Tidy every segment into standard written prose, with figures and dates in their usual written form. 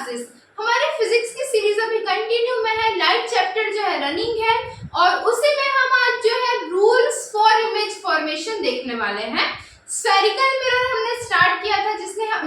Classes. हमारे physics की series अभी कंटिन्यू में है, लाइट चैप्टर जो है रनिंग है और उसी में हम आज जो है रूल्स फॉर इमेज फॉर्मेशन देखने वाले हैं। स्फेरिकल मिरर हमने स्टार्ट किया था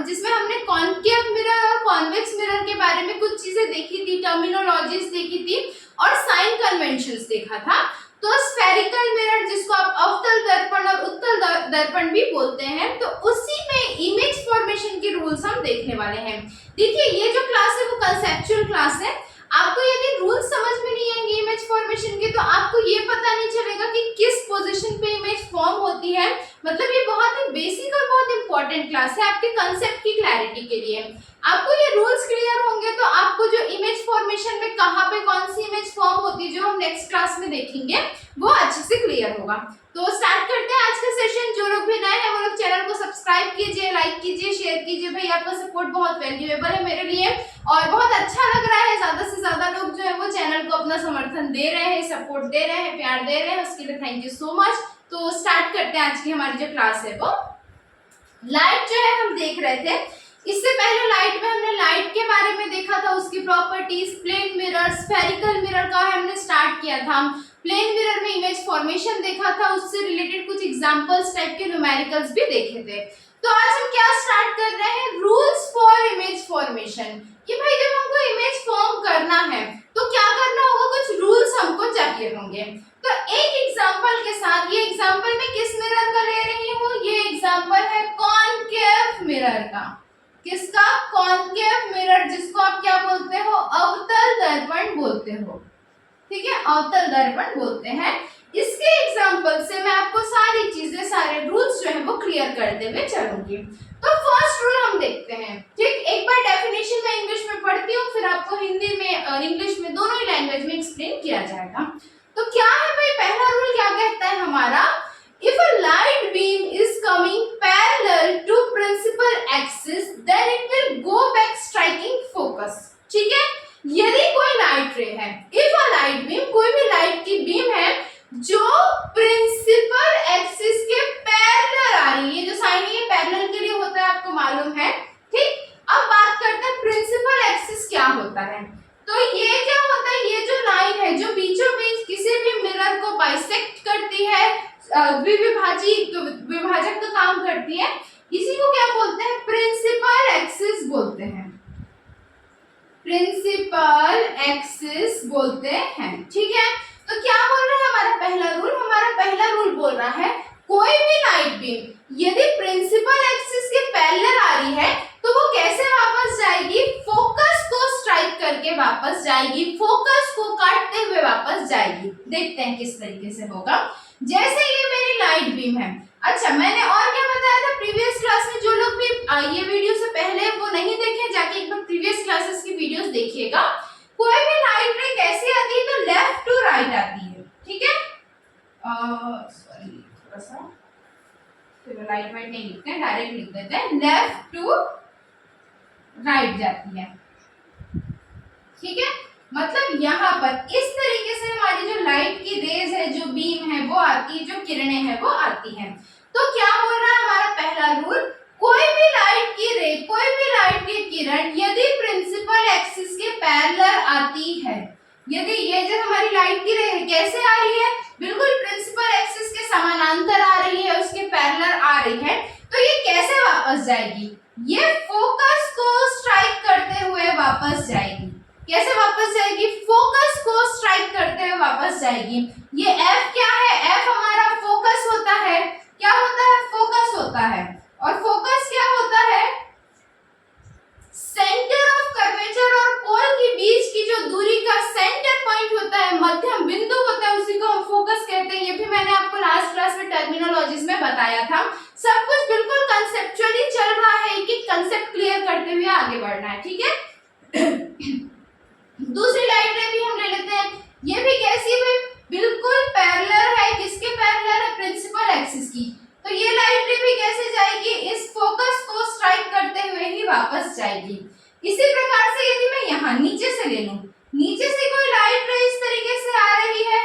जिसमें हमने कॉनकेव मिरर और कॉन्वेक्स मिरर के बारे में कुछ चीजें देखी थी, टर्मिनोलॉजीज देखी थी और साइन कन्वेंशंस देखा था। तो स्फेरिकल मिरर जिसको आप अवतल दर्पण और उत्तल दर्पण भी बोलते हैं, तो उसी में इमेज फॉर्मेशन के रूल्स हम देखने वाले हैं। देखिए ये जो क्लास है वो कंसेप्चुअल क्लास है। आपको यदि रूल्स समझ में नहीं आएंगे इमेज फॉर्मेशन के तो आपको ये पता नहीं चलेगा कि किस पोजीशन पे इमेज फॉर्म होती है। मतलब ये बहुत ही बेसिक और बहुत इंपॉर्टेंट क्लास है आपके कंसेप्ट की क्लैरिटी के लिए। आपको ये रूल्स क्लियर होंगे तो आपको जो इमेज फॉर्मेशन में कहाँ पे कौन सी इमेज फॉर्म होती है जो हम नेक्स्ट क्लास में देखेंगे वो अच्छे से क्लियर होगा। तो स्टार्ट करते हैं आज का सेशन। जो लोग भी नए हैं वो लोग चैनल को सब्सक्राइब कीजिए, लाइक कीजिए, शेयर कीजिए। भाई आपका सपोर्ट बहुत वैल्यूएबल है मेरे लिए और बहुत अच्छा लग रहा है। ज्यादा से ज्यादा लोग जो है वो चैनल को अपना समर्थन दे रहे हैं, सपोर्ट दे रहे हैं, प्यार दे रहे हैं, उसके लिए थैंक यू सो मच। तो स्टार्ट करते हैं आज की हमारी जो क्लास है वो लाइट जो है हम देख रहे थे। इससे पहले लाइट में हमने लाइट के बारे में देखा था, उसकी properties, plane mirror, spherical mirror का हमने स्टार्ट किया था। प्लेन मिरर में इमेज फॉर्मेशन देखा था, उससे रिलेटेड कुछ एग्जांपल्स टाइप के न्यूमेरिकल्स भी देखे थे। तो आज हम क्या स्टार्ट कर रहे हैं, रूल्स फॉर इमेज फॉर्मेशन। कि भाई जब हमको इमेज फॉर्म करना है तो क्या करना होगा, कुछ रूल्स हमको चाहिए होंगे। तो एक एग्जांपल के साथ, ये एग्जांपल मैं किस मिरर का ले रही हूँ, ये एग्जांपल है कॉनकेव मिरर का। किसका, कॉनकेव मिरर, जिसको आप क्या बोलते हो, अवतल दर्पण बोलते हो। ठीक है, अवतल दर्पण बोलते हैं। इसके एग्जांपल से मैं आपको सारी चीजें, सारे रूल्स जो है वो क्लियर करते हुए चलूंगी। तो फर्स्ट रूल हम देखते हैं। ठीक, एक बार डेफिनेशन में इंग्लिश में पढ़ती हूँ, फिर आपको हिंदी में और इंग्लिश में दोनों ही लैंग्वेज में एक्सप्लेन किया जाएगा। तो क्या है भाई, पहला रूल क्या कहता है हमारा, if a light beam is coming parallel to principal axis then it will go back striking focus। ठीक है, यदि कोई लाइट रे है, if a light beam, कोई भी लाइट की बीम है जो प्रिंसिपल एक्सिस के पैरेलल आ रही है, ये जो साइन है पैरेलल के लिए होता है, आपको मालूम है। ठीक, अब बात करते हैं प्रिंसिपल एक्सिस क्या होता है। तो ये क्या होता है, ये जो लाइन है जो बीचों बीच किसी भी मिरर को बाइसेक्ट करती है, विभाजक का काम करती है, इसी को क्या बोलते हैं, प्रिंसिपल एक्सिस बोलते हैं। प्रिंसिपल एक्सिस बोलते हैं। ठीक है, तो क्या बोल रहा है हमारा पहला रूल, हमारा पहला रूल बोल रहा है कोई भी लाइट बीम यदि प्रिंसिपल एक्सिस के पैरेलल आ रही है तो वो कैसे वापस जाएगी, फोकस को स्ट्राइक करके वापस जाएगी, फोकस को काटते हुए वापस जाएगी। देखते हैं किस तरीके से होगा। जैसे ये मेरी लाइट बीम है। अच्छा, मैंने और क्या बताया था प्रीवियस क्लास में, जो लोग भी ये वीडियो से पहले वो नहीं देखे जाके एक बार प्रीवियस क्लासेस की वीडियोस देखिएगा। कोई भी लाइट रे कैसे आती है, तो लेफ्ट टू राइट आती है। ठीक है, सॉरी थोड़ा सा लाइट वाइट नहीं लिखते हैं, डायरेक्ट लिख देते हैं, लेफ्ट टू राइट जाती है। ठीक है, मतलब यहाँ पर इस तरीके से हमारी जो लाइट की रेज है, जो बीम है वो आती है, जो किरणें हैं वो आती हैं। तो क्या बोल रहा है हमारा पहला रूल, कोई भी लाइट की रे, कोई भी लाइट की किरण यदि प्रिंसिपल एक्सिस के पैरेलल आती है, यदि ये जो हमारी लाइट की रे है कैसे आ रही है, बिल्कुल प्रिंसिपल एक्सिस के समानांतर आ रही है, उसके पैरेलल आ रही है, तो ये कैसे वापस जाएगी, ये फोकस को स्ट्राइक करते हुए वापस जाएगी। कैसे वापस जाएगी, फोकस को स्ट्राइक करते हुए वापस जाएगी। ये F क्या है, F हमारा फोकस होता है। क्या होता है, फोकस होता है। और फोकस क्या होता है, सेंटर ऑफ कर्वेचर और पोल के बीच की जो दूरी का सेंटर पॉइंट होता है, मध्यम बिंदु होता है, उसी को हम फोकस कहते हैं। ये भी मैंने आपको लास्ट क्लास में टर्मिनोलॉजीज में बताया था। सब कुछ बिल्कुल कंसेप्चुअली चल रहा है, एक एक कंसेप्ट क्लियर करते हुए आगे बढ़ना है। ठीक है, दूसरी लाइट रे भी हम ले लेते हैं। ये भी कैसी है, बिल्कुल पैरेलल है, किसके पैरेलल है, प्रिंसिपल एक्सिस की। तो ये लाइट रे भी कैसे जाएगी, इस फोकस को स्ट्राइक करते हुए ही वापस जाएगी। इसी प्रकार से यदि मैं यहाँ नीचे से ले लूं, नीचे से कोई लाइट रे इस तरीके से आ रही है,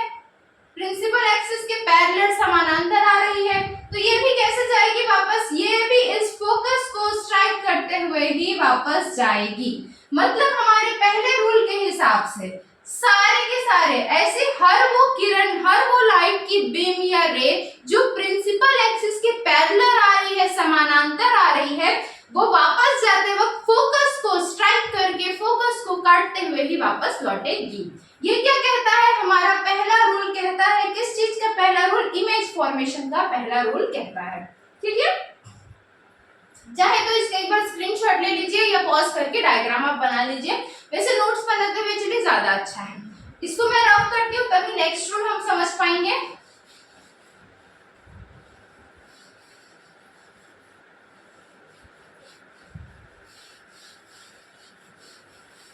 प्रिंसिपल एक्सिस के पैरेलल समानांतर आ रही है, तो ये भी कैसे जाएगी वापस, ये भी इस फोकस को स्ट्राइक करते हुए ही वापस जाएगी। मतलब हमारे पहले रूल के हिसाब से सारे के सारे ऐसे हर वो किरण, हर वो लाइट की बीम या रे जो प्रिंसिपल एक्सिस के पैरेलल आ रही है, समानांतर आ रही है, वो वापस जाते वक्त फोकस को स्ट्राइक करके, फोकस को काटते हुए ही वापस लौटेगी। ये क्या कहता है? हमारा पहला रूल कहता है, किस चीज का पहला रूल? इमेज फॉर्मेशन का पहला रूल कहता है। ठीक है, चाहे तो इसका एक बार स्क्रीनशॉट ले लीजिए या पॉज करके डायग्राम आप बना लीजिए। वैसे नोट्स बनाते हुए चलिए ज्यादा अच्छा है। इसको मैं रफ करती हूँ तभी नेक्स्ट रूल हम समझ पाएंगे।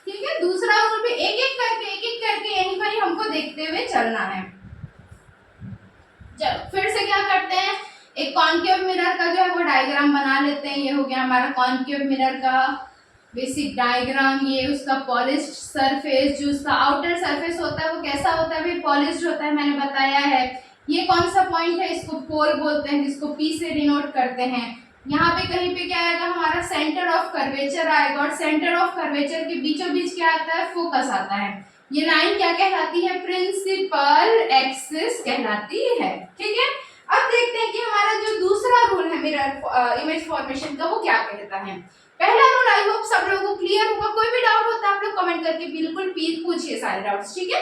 ठीक है, दूसरा रूल भी एक एक करके यहीं पर ही हमको देखते हुए चलना है। चलो फिर से क्या करते हैं, एक कॉनकेव मिरर का जो है वो डायग्राम बना लेते हैं। ये हो गया हमारा कॉनकेव मिरर का बेसिक डायग्राम। ये उसका पॉलिश्ड सरफेस, जो उसका आउटर सरफेस होता है वो कैसा होता है भाई? पॉलिश्ड होता है, मैंने बताया है। ये कौन सा पॉइंट है? इसको पोल बोलते हैं, जिसको पी से डिनोट करते हैं। यहाँ पे कहीं पे क्या आएगा? हमारा सेंटर ऑफ कर्वेचर आएगा, और सेंटर ऑफ कर्वेचर के बीचों बीच क्या आता है? फोकस आता है। ये लाइन क्या कहलाती है? प्रिंसिपल एक्सिस कहलाती है। ठीक है, अब देखते हैं कि हमारा जो दूसरा रूल है मिरर इमेज फॉर्मेशन का, वो क्या कहता है। पहला रूल आई होप सब लोगों को क्लियर होगा। कोई भी डाउट होता है आप लोग कमेंट करके बिल्कुल पूछिए सारे डाउट्स। ठीक है,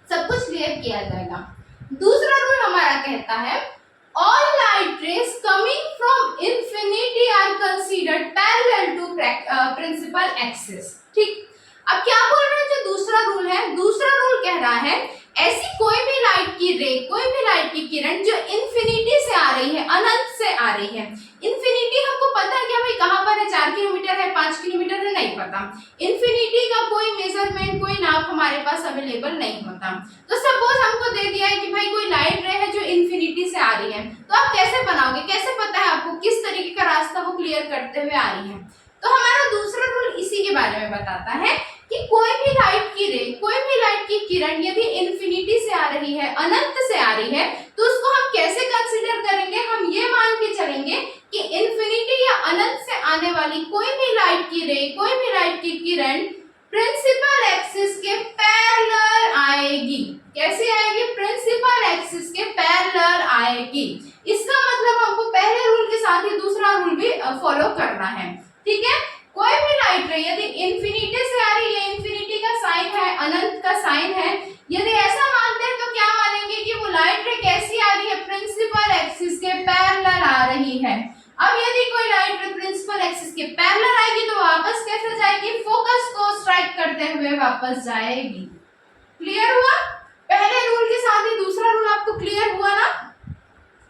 सब कुछ क्लियर किया जाएगा। दूसरा रूल हमारा कहता है, all light rays coming from infinity are considered parallel to principal axis। ठीक, अब क्या बोल रहे हैं? जो दूसरा रूल है, दूसरा रूल कह रहा है ऐसी कोई भी लाइट की रे, कोई भी लाइट की किरण जो इन्फिनिटी से आ रही है, अनंत से आ रही है। इन्फिनिटी हमको पता है क्या भाई कहाँ पर है? 4 किलोमीटर है, 5 किलोमीटर है, नहीं पता। इन्फिनिटी का कोई मेजरमेंट, कोई नाप हमारे पास अवेलेबल नहीं होता। तो सपोज हमको दे दिया है कि भाई कोई लाइट रे है जो इन्फिनिटी से आ रही है, तो आप कैसे बनाओगे? कैसे पता है आपको किस तरीके का रास्ता वो क्लियर करते हुए आ रही है? तो हमारा दूसरा रूल इसी के बारे में बताता है कि कोई भी लाइट की रे, कोई भी लाइट की किरण यदि इन्फिनिटी से आ रही है, अनंत से आ रही है, तो उसको हम कैसे कंसीडर करेंगे? हम ये मान के चलेंगे कि इन्फिनिटी या अनंत से आने वाली कोई भी लाइट की रे, कोई भी लाइट की किरण प्रिंसिपल एक्सिस के पैरेलल आएगी। कैसे आएगी? प्रिंसिपल एक्सिस के पैरेलल आएगी। इसका मतलब हमको पहले रूल के साथ ही दूसरा रूल भी फॉलो करना है। ठीक है, कोई भी लाइट रे यदि इन्फिनिटी से आ रही है, इन्फिनिटी का साइन है, अनंत का साइन है, यदि ऐसा मानते हैं तो क्या मानेंगे कि वो लाइट रे कैसी आ रही है? प्रिंसिपल एक्सिस के पैरेलल आ रही है। अब यदि कोई लाइट रे प्रिंसिपल एक्सिस के पैरेलल आएगी तो वापस कैसे जाएगी? फोकस को स्ट्राइक करते हुए वापस जाएगी। क्लियर हुआ? पहले रूल के साथ ही दूसरा रूल आपको क्लियर हुआ ना?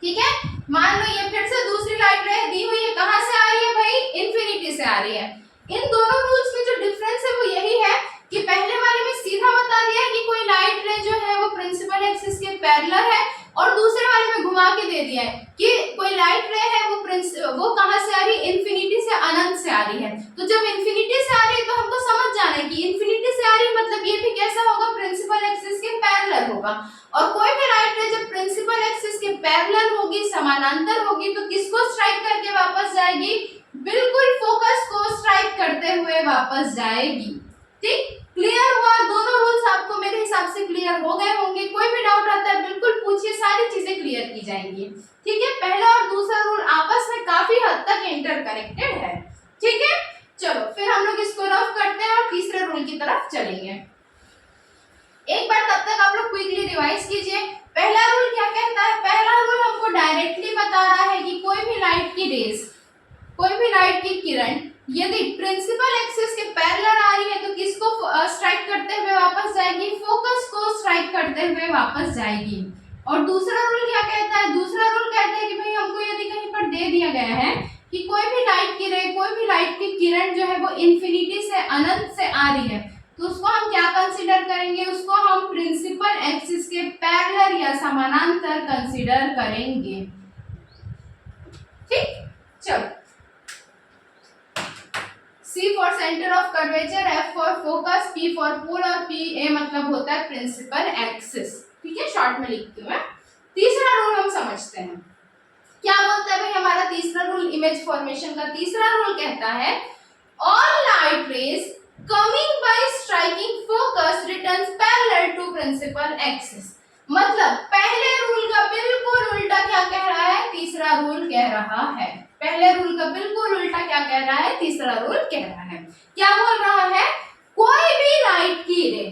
ठीक है, मान लो ये फिर से दूसरी लाइट रे दी हुई है, कहां से आ रही है भाई? इन्फिनिटी से आ रही है। इन दोनों रूल्स में जो डिफरेंस है वो यही है कि पहले वाले में सीधा बता दिया है कि कोई लाइट रे जो है वो प्रिंसिपल एक्सिस के पैरेलल है, और दूसरे वाले में घुमा के दे दिया है कि कोई लाइट रे है वो कहां से आ रही है? इन्फिनिटी से अनंत से आ रही है। तो जब इन्फिनिटी से आ रही है तो हमको समझ जाना है कि इन्फिनिटी से आ रही है मतलब ये भी कैसा होगा? प्रिंसिपल एक्सिस के पैरेलल होगा। और कोई भी लाइट रे जब प्रिंसिपल एक्सिस के पैरेलल होगी, समानांतर होगी, तो किसको स्ट्राइक करके वापस जाएगी? बिल्कुल फोकस को स्ट्राइक करते हुए वापस जाएगी। ठीक, क्लियर हुआ? दोनों रूल्स आपको मेरे हिसाब से क्लियर हो गए होंगे। कोई भी डाउट आता है बिल्कुल पूछिए, सारी चीजें क्लियर की जाएंगी। ठीक है, पहला और दूसरा रूल आपस में काफी हद तक इंटरकनेक्टेड है। ठीक है, चलो फिर हम लोग इसको रफ करते हैं और तीसरे रूल की तरफ चलेंगे। एक बार तब तक आप लोग क्विकली रिवाइज कीजिए। पहला रूल क्या कहता है? पहला रूल हमको डायरेक्टली बता रहा है कि कोई भी लाइट की रेज, कोई भी लाइट की किरण यदि प्रिंसिपल एक्सिस के पैरेलल आ रही है तो किसको स्ट्राइक करते हुए वापस जाएगी? फोकस को स्ट्राइक करते हुए वापस जाएगी। और दूसरा रूल क्या कहता है? दूसरा रूल कहता है कि भाई हमको यदि कहीं पर दे दिया गया है कि कोई भी लाइट की रे, कोई भी लाइट की किरण जो है वो इन्फिनिटी से अनंत से आ रही है, तो उसको हम क्या कंसीडर करेंगे? उसको हम प्रिंसिपल एक्सिस के पैरेलल या समानांतर कंसीडर करेंगे। ठीक, चलो C for centre of curvature, F for focus, P for pole और PA मतलब होता है प्रिंसिपल एक्सिस। ठीक है, शॉर्ट में लिखती हूँ मैं। तीसरा रूल हम समझते हैं। क्या बोलता है भाई हमारा तीसरा रूल? इमेज फॉर्मेशन का तीसरा रूल कहता है all light rays coming by striking focus returns parallel to principal axis। मतलब पहले रूल का बिल्कुल उल्टा क्या कह रहा है, तीसरा रूल कह रहा है। पहले रूल का बिल्कुल उल्टा क्या कह रहा है, तीसरा रूल कह रहा है। क्या बोल रहा है, कोई भी लाइट की रे,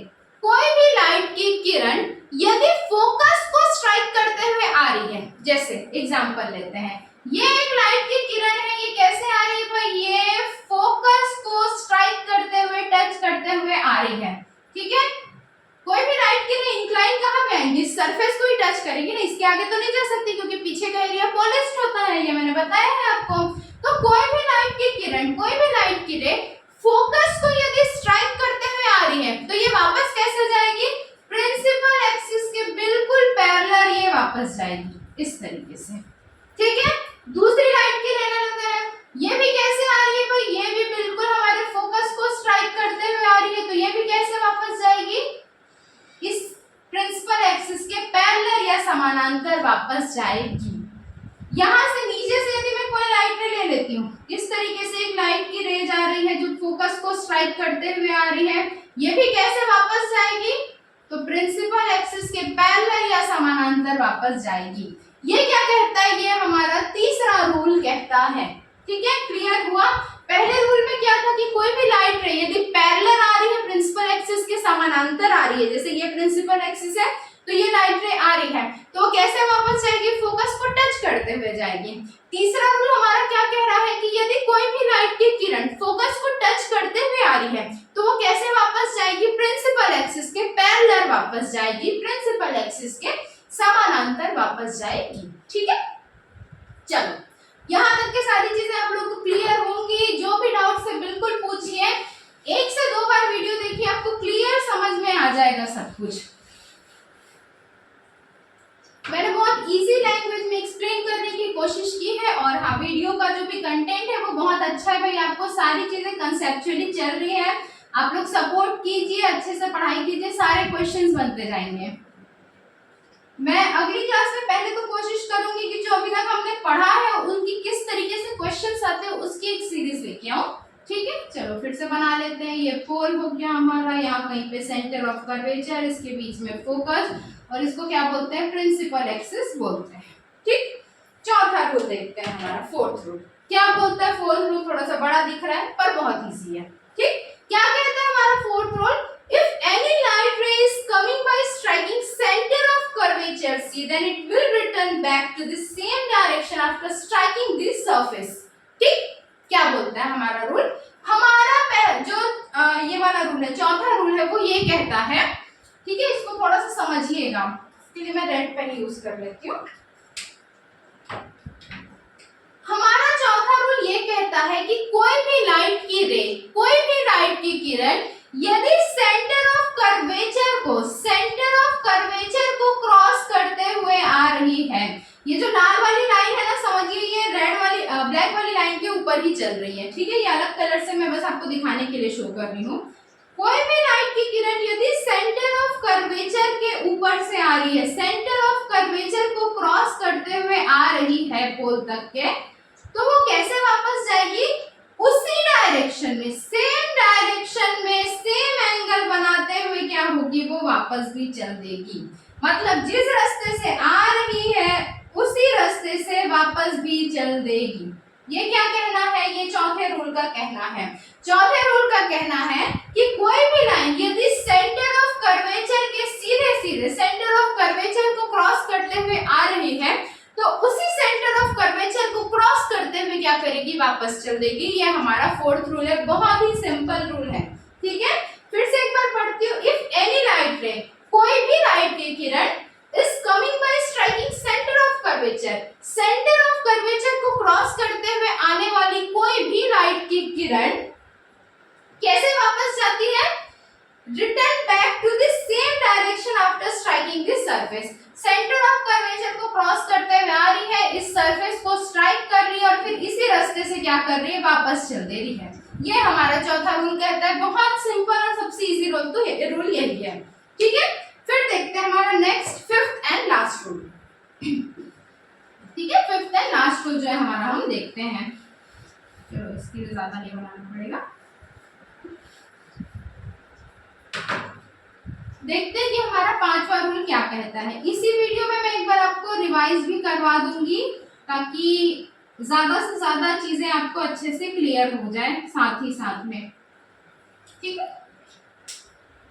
कोई भी लाइट की किरण यदि फोकस को स्ट्राइक करते हुए आ रही है, जैसे एग्जांपल लेते हैं, ये एक लाइट की किरण है, ये कैसे आ रही है भाई, ये फोकस को स्ट्राइक करते हुए, टच करते हुए आ रही है, ठीक है। कोई भी लाइट की रे इंक्लाइन कहां पे आएंगी, सरफेस को ही टच करेंगे ना, इसके आगे तो नहीं जा सकती क्योंकि पीछे का एरिया पॉलिश्ड होता है, ये मैंने बताया है आपको। तो कोई भी लाइट की किरण, कोई भी लाइट की रे फोकस को यदि स्ट्राइक करते हुए आ रही है तो ये वापस कैसे जाएगी, प्रिंसिपल एक्सिस के बिल्कुल पैरेलल ये वापस जाएगी इस तरीके से, ठीक है। दूसरी लाइट की लेने लेते हैं, ये भी कैसे आ रही है भाई, ये भी बिल्कुल हमारे फोकस को स्ट्राइक करते हुए आ रही है, तो ये भी कैसे वापस जाएगी, इस प्रिंसिपल एक्सिस के पैरेलल या समानांतर वापस जाएगी। यहां से नीचे से यदि मैं कोई लाइट रे ले लेती हूँ, इस तरीके से एक लाइट की रे जा रही है जो फोकस को स्ट्राइक करते हुए आ रही है, ये भी कैसे वापस जाएगी, तो प्रिंसिपल एक्सिस के पैरेलल या समानांतर वापस जाएगी। ये क्या कहता है, ये हमारा तीसरा रूल कहता है, ठीक है। क्लियर हुआ। पहले रूल में क्या था कि कोई भी लाइट रे यदि पैरेलल आ रही है, प्रिंसिपल एक्सिस के समानांतर आ रही है, जैसे ये प्रिंसिपल एक्सिस है तो ये लाइट रे आ रही है, तो वो कैसे वापस जाएगी, फोकस को टच करते हुए जाएगी। तीसरा रूल हमारा क्या कह रहा है कि यदि कोई भी लाइट की किरण फोकस को टच करते हुए आ रही है तो वो कैसे वापस जाएगी, प्रिंसिपल एक्सिस के पैरेलल वापस जाएगी, प्रिंसिपल एक्सिस के समानांतर वापस जाएगी, ठीक है। चलो यहाँ तक के सारी चीजें आप लोगों को क्लियर होंगी। जो भी डाउट्स है बिल्कुल पूछिए, 1 से 2 बार वीडियो देखिए, आपको क्लियर समझ में आ जाएगा सब कुछ। मैंने बहुत इजी लैंग्वेज में एक्सप्लेन करने की कोशिश की है, और हाँ, वीडियो का जो भी कंटेंट है वो बहुत अच्छा है भाई, आपको सारी चीजें कंसेप्चुअली चल रही है, आप लोग सपोर्ट कीजिए, अच्छे से पढ़ाई कीजिए, सारे क्वेश्चंस बनते जाएंगे। मैं अगली क्लास में पहले तो कोशिश करूंगी कि जो अभी तक हमने पढ़ा है उनकी किस तरीके से क्वेश्चंस आते हैं उसकी एक सीरीज लेके आऊं, ठीक है। चलो फिर से बना लेते हैं। ये पोल हो गया हमारा, यहाँ कहीं पे सेंटर ऑफ कर्वेचर, इसके बीच में फोकस, और इसको क्या बोलते हैं, प्रिंसिपल एक्सिस बोलते हैं, ठीक। चौथा रूल देखते हैं हमारा, फोर्थ रूल क्या बोलता है। फोर्थ रूल थोड़ा सा बड़ा दिख रहा है पर बहुत इजी है, ठीक। क्या कहता है हमारा fourth rule, if any light ray is coming by striking center of curvature C, then it will return back to the same direction after striking this surface, ठीक। क्या बोलता है हमारा रूल, हमारा जो ये वाला रूल है, चौथा रूल है, वो ये कहता है, ठीक है। इसको थोड़ा सा समझिएगा, इसके लिए मैं रेड पेन यूज कर लेती हूँ। हमारा चौथा रूल ये कहता है कि कोई भी लाइट की रे, कोई भी लाइट की किरण यदि सेंटर ऑफ कर्वेचर को क्रॉस करते हुए आ रही है, ये जो लाल वाली लाइन है ना, समझिए ये रेड वाली ब्लैक वाली लाइन के ऊपर ही चल रही है, ठीक है। ये अलग कलर से मैं बस आपको दिखाने के लिए शो कर रही हूँ। कोई भी लाइट की किरण यदि सेंटर ऑफ कर्वेचर के ऊपर से आ रही है, सेंटर ऑफ कर्वेचर को क्रॉस करते हुए आ रही है पोल तक के, तो वो कैसे वापस जाएगी, उसी डायरेक्शन में, सेम डायरेक्शन में, सेम एंगल बनाते हुए क्या होगी, वो वापस भी चल देगी। मतलब जिस रास्ते से आ रही है उसी रास्ते से वापस भी चल देगी। ये क्या कहना है, ये चौथे रूल का कहना है। चौथे रूल का कहना है कि कोई भी लाइन यदि सेंटर ऑफ कर्वेचर के सीधे सीधे सेंटर ऑफ कर्वेचर को क्रॉस करते हुए आ रही है, तो उसी सेंटर ऑफ कर्वेचर को क्रॉस करते हुए क्या करेगी, वापस चल देगी। ये हमारा फोर्थ रूल है, बहुत ही सिंपल रूल है, ठीक है। फिर से एक बार पढ़ती हूँ, इफ एनी लाइट रे, कोई भी लाइट की किरण is coming by striking centre of curvature, centre of curvature को क्रॉस करते हुए आने वाली कोई भी लाइट की किरण कैसे वापस जाती है, return back to the same direction after striking this surface. Centre of curvature को क्रॉस करते हुए आ रही है, इस सरफेस को स्ट्राइक कर रही है और फिर इसी रास्ते से क्या कर रही है, वापस चल दे रही है। ये हमारा चौथा रूल कहता है, बहुत सिंपल और सबसे इजी रूल तो रूल यही है, ठीक है। फिर देखते हैं हमारा next fifth and last rule, ठीक है। फिफ्थ एंड लास्ट रूल जो है हमारा, हम देखते हैं। चलो चलो इसके लिए ज्यादा नहीं बनाना पड़ेगा। देखते हैं कि हमारा पांचवा रूल क्या कहता है। इसी वीडियो में मैं एक बार आपको रिवाइज भी करवा दूंगी ताकि ज्यादा से ज्यादा चीजें आपको अच्छे से क्लियर हो जाए साथ ही साथ में, ठीक है।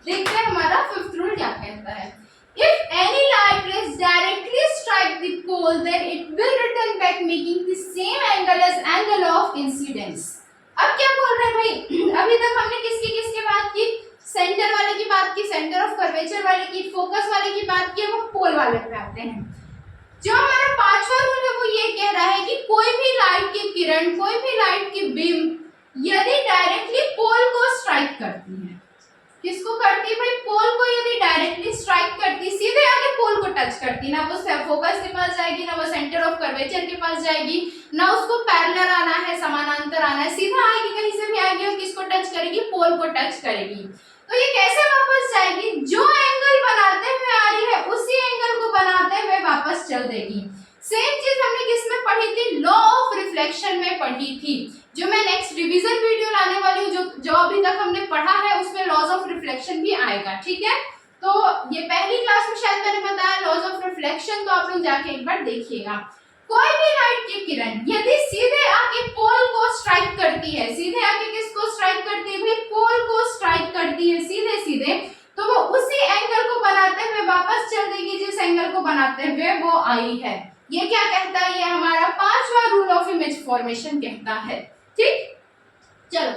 देखते हैं हमारा फिफ्थ रूल क्या कहता है। If any light rays directly strike the pole then it will return back making the same angle as angle of incidence. अब क्या बोल रहे हैं भाई, अभी तक हमने किसकी किसकी बात की, सेंटर वाले की बात की, सेंटर ऑफ कर्वेचर वाले की, फोकस वाले की बात की, हम पोल वाले पे आते हैं। जो हमारा पांचवा रूल है वो ये कह रहा है कि कोई भी लाइट की किरण, कोई भी लाइट की बीम यदि डायरेक्टली पोल को स्ट्राइक करती है, किसको करती है भाई, पोल को यदि डायरेक्टली स्ट्राइक करती, सीधे आके पोल को टच करती, ना वो फोकस के पास जाएगी, ना वो सेंटर ऑफ कर्वेचर के पास जाएगी, ना उसको पैरेलल आना है, समानांतर आना है, सीधा आएगी, कहीं से भी आएगी और किसको टच करेगी, पोल को टच करेगी। तो ये कैसे वापस जाएगी, जो एंगल बनाते हुए आ रही है उसी एंगल को बनाते हुए वापस चल देगी। सेम चीज हमने किसमें पढ़ी थी, लॉ ऑफ रिफ्लेक्शन में पढ़ी थी, जो मैं नेक्स्ट रिवीजन वीडियो लाने वाली हूँ, जो अभी तक हमने पढ़ा है उसमें लॉज ऑफ रिफ्लेक्शन भी आएगा, ठीक है। तो ये पहली क्लास में शायद मैंने बताया लॉज ऑफ रिफ्लेक्शन, तो आप लोग जाके एक बार देखिएगा। कोई भी लाइट की किरण यदि सीधे आके पोल को स्ट्राइक करती है, सीधे आके किसको स्ट्राइक करती है भाई, पोल को स्ट्राइक करती है सीधे सीधे, तो वो उसी एंगल को बनाते हुए वापस चल देगी जिस एंगल को बनाते हुए वो आई है। ये क्या कहता है, ये हमारा पांचवा रूल ऑफ इमेज फॉर्मेशन कहता है, ठीक। चलो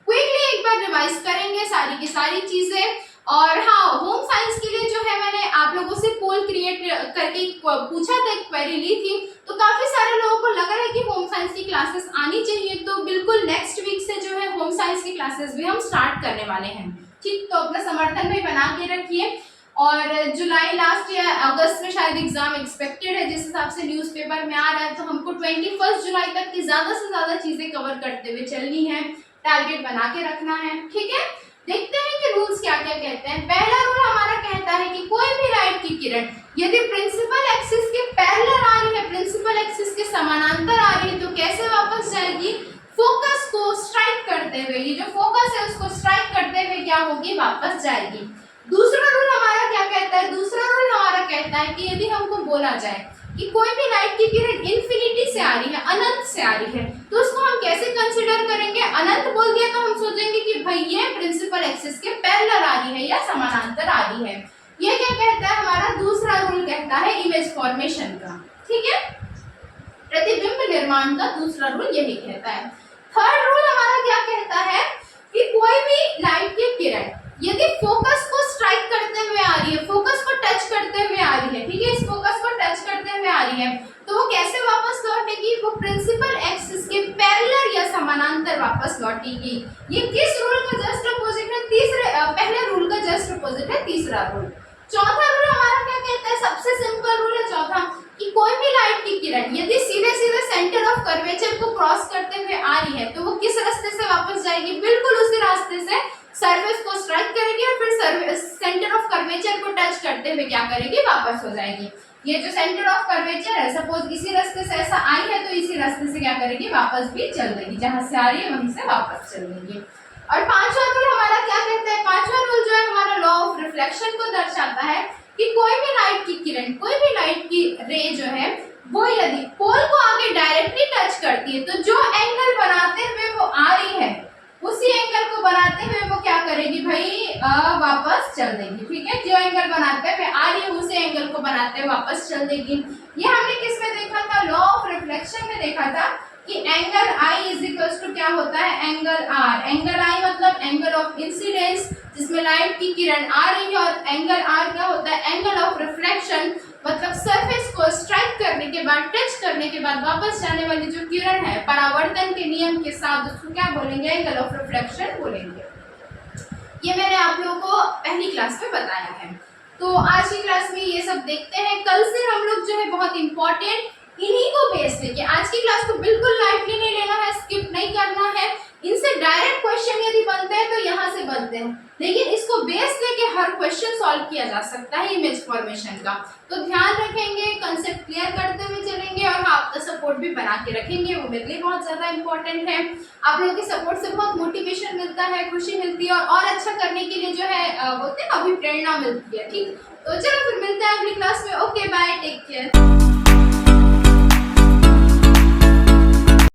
क्विकली एक बार रिवाइज करेंगे सारी की सारी चीजें। और हाँ, होम साइंस के लिए जो है मैंने आप लोगों से पोल क्रिएट करके पूछा था, एक क्वेरी ली थी, तो काफी सारे लोगों को लगा है कि होम साइंस की क्लासेस आनी चाहिए, तो बिल्कुल नेक्स्ट वीक से जो है होम साइंस की क्लासेस भी हम स्टार्ट करने वाले हैं, ठीक। तो अपना समर्थन भी बना के रखिए। और जुलाई लास्ट या अगस्त में शायद एग्जाम एक्सपेक्टेड है, जिस हिसाब से न्यूज़पेपर में आ रहा है, तो हमको 21 जुलाई तक की ज्यादा से ज्यादा चीजें कवर करते हुए चलनी है, टारगेट बना के रखना है, ठीक है। देखते हैं कि रूल्स क्या क्या कहते हैं। पहला रूल हमारा कहता है कि कोई भी लाइट की किरण यदि प्रिंसिपल एक्सिस के पैरेलल आ रही है, प्रिंसिपल एक्सिस के समानांतर आ रही है, तो कैसे वापस जाएगी, फोकस को स्ट्राइक करते हुए, ये जो फोकस है उसको स्ट्राइक करते हुए क्या होगी, वापस जाएगी। दूसरा रूल हमारा क्या कहता है, दूसरा रूल हमारा कहता है कि यदि हमको बोला जाए कि कोई भी लाइट की किरण इन्फिनिटी से आ रही है, अनंत से आ रही है, तो उसको हम कैसे कंसीडर करेंगे, अनंत बोल दिया तो हम सोचेंगे कि भाई ये प्रिंसिपल एक्सिस के पैरेलल आ रही है या समानांतर आ रही है। ये क्या कहता है, हमारा दूसरा रूल कहता है इमेज फॉर्मेशन का, ठीक है, प्रतिबिंब निर्माण का दूसरा रूल यही कहता है। थर्ड रूल हमारा क्या कहता है कि कोई भी लाइट की किरण यदि फोकस को स्ट्राइक करते हुए आ रही है, फोकस को टच करते हुए आ रही है, ठीक है, इस फोकस को टच करते हुए आ रही है, तो वो कैसे वापस लौटेगी, वो प्रिंसिपल एक्सिस के पैरेलल या समानांतर वापस लौटेगी। ये किस रूल का जस्ट अपोजिट है, पहले रूल का जस्ट अपोजिट है तीसरा रूल। चौथा रूल हमारा क्या कहता है, सबसे सिंपल रूल है चौथा, कि कोई भी लाइट की किरण यदि सीधे सीधे सेंटर ऑफ कर्वेचर को क्रॉस करते हुए आ रही है, तो वो किस रास्ते से वापस जाएगी, बिल्कुल उसी रास्ते से सरफेस को स्ट्राइक करेगी और फिर सेंटर ऑफ कर्वेचर को टच करते हुए क्या करेगी, वापस हो जाएगी। ये जो सेंटर ऑफ कर्वेचर है, सपोज इसी रास्ते से ऐसा आई है, तो इसी रास्ते से क्या करेगी, वापस भी चल देगी, जहां से आ रही है वहीं से वापस चल देगी। और पांचवा रूल हमारा क्या कहता है, पांचवा रूल जो है हमारा लॉ ऑफ रिफ्लेक्शन को दर्शाता है कि कोई भी लाइट की किरण, कोई भी लाइट की रे जो है वो यदि पोल को आगे डायरेक्टली टच करती है, तो जो एंगल बनाते हुए वो आ रही है उसी एंगल को बनाते हुए वो क्या करेगी भाई, वापस चल देगी, ठीक है। जो एंगल बनाते हुए आ रही है उसी एंगल को बनाते हुए वापस चल देगी। ये हमने किस में देखा था, लॉ ऑफ रिफ्लेक्शन में देखा था कि angle I is equals to क्या होता है, एंगल आर। एंगल आई मतलब एंगल ऑफ इंसिडेंस, जिसमें लाइट की किरण आ रही है, और एंगल आर क्या होता है, एंगल ऑफ रिफ्लेक्शन, मतलब सरफेस को स्ट्राइक करने के बाद, टच करने के बाद वापस जाने वाली जो किरण है परावर्तन के नियम के साथ, उसको क्या बोलेंगे, एंगल ऑफ रिफ्लेक्शन बोलेंगे। ये मैंने आप लोगों को पहली क्लास में बताया है। तो आज की क्लास में ये सब देखते हैं। कल से हम लोग जो है बहुत इंपॉर्टेंट इन्हीं को बेस लेके, आज की क्लास को बिल्कुल लाइटली नहीं लेना है, स्किप नहीं करना है। इनसे डायरेक्ट क्वेश्चन यदि बनते हैं तो यहाँ से बनते हैं, लेकिन इसको बेस लेके हर क्वेश्चन सॉल्व किया जा सकता है इमेज फॉर्मेशन का। तो ध्यान रखेंगे, कंसेप्ट क्लियर करते हुए चलेंगे और हाँ, आपका सपोर्ट भी बना बना के रखेंगे, वो मेरे लिए बहुत ज़्यादा इंपॉर्टेंट है। आप लोगों के सपोर्ट से बहुत मोटिवेशन मिलता है, खुशी मिलती है और अच्छा करने के लिए जो है बोलते हैं ना, अभी प्रेरणा मिलती है। ठीक, तो चलो फिर मिलते हैं अगली क्लास में। Okay bye, take care.